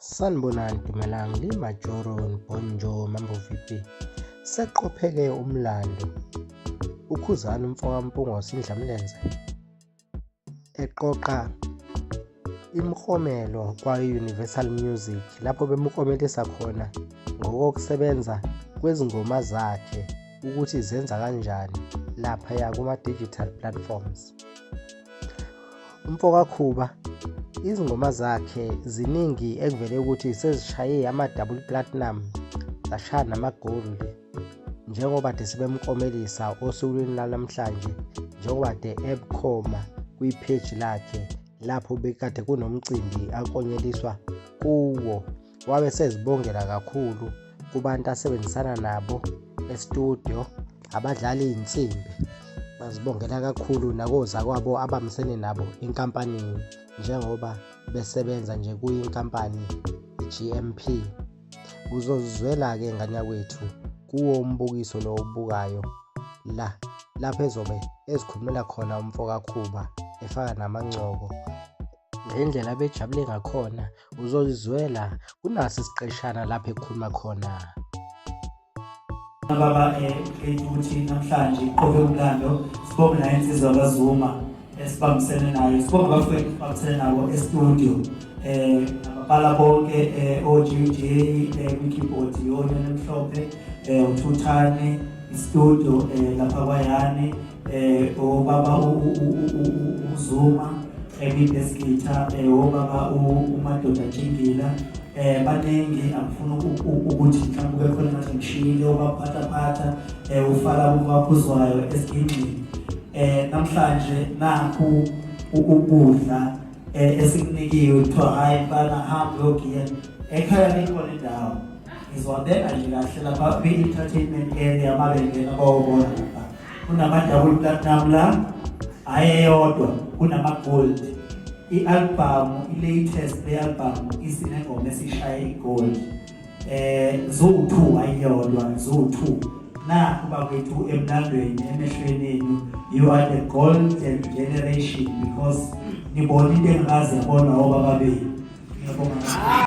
Sanibonani Dumelang, Majoro Bonjo Mambo VP. Seqopheke umlando uKhuzani umfowampungosi Ndlamlenze eqoqa imiklomelo kwa-Universal Music lapho bemklomelisa khona ngokusebenza kwezingoma zakhe ukuthi zenza kanjani laphaya kuma-digital platforms. Umfowakhuba izingoma zakhe ziningi ekuvele ukuthi sezishaye ama-double platinum zashaya nama-gold njengoba de sebemklomelisa osukwini lanamhlanje njengoba de ebukhoma kwi-page lakhe lapho bekade kunomcimbi aklonyeliswa kuwo. Wabe sezibongela kakhulu kubantu asebenzisana nabo e-studio, abadlali iy'nsimbi bazibongela kakhulu nakozakwabo abamisene nabo enkampanini njengoba besebenza nje kuyinkampani i-GMP. Uzozizwela-ke nganakwethu kuwo umbukiso lo obukayo lapho ezobe ezikhulumela khona umfowakhuba efaka namancoko ngendlela abejabule ngakhona. Uzozizwela kunaso isiqeshana lapho ekhuluma khona. Baba ukuthi namhlanje iqobe umlando sibonge nayo insizwa kaZuma esibambisene nayo, sibonge abafowethu esibambisene nabo e-studio nababala bonke o-GJ kwi-keyboard yona emhlophe uThuthane i-studio lapha kwayane obaba uZuma kwi-bass guitar obaba uMadoda Jingila baningi angifuna ukuthi mhlawumbe kube khona ngathi ngishile obaphathaphatha ufala ubaphuzwayo esigingqini. Namhlanje nakhu ukudla esikunikiwe kuthiwa hayi mfana hamba uyogiya ekhaya likhona indawo. Ngizobeka nje kahle lapha kwi-entertainment area mabengena bawubona lapha kunama-double platinum la ayeyodwa kunama-gold. I-album i-latest le-album isinengoma esishaye i-gold zo-2 ayiyodwa zo-2. Nakhu bakwethu emlandweni emehlweni enu, you are the golden generation because nibona into engikaze yabona obaba benu. Ngiyabonga.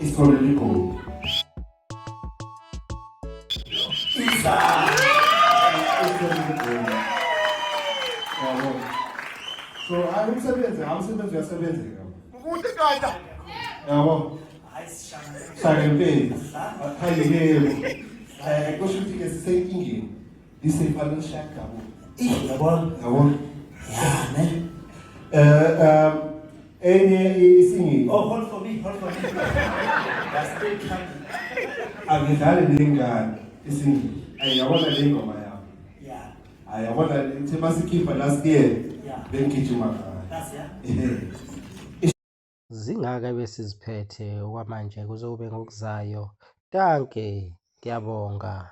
It's already gold. So I'm uyasebenzeka. Ukuthi kayda. Yabo. Sayempeni. Hayike. Kusho ukuthi ke sisenkingeni. Isefana shaka yabo. Yabo. Yeah, man. Enye isingini. Oh, hold for me. That's still coming. Angidlali nengane isingini. Ayabona le ngoma yabo. Yeah. Ayabona ukuthi masikhipha last year. Yeah. Bengigijima ngayo. That's yeah. Zingaka besiziphethe okwamanje kuzobe ngokuzayo. Danke, ngiyabonga.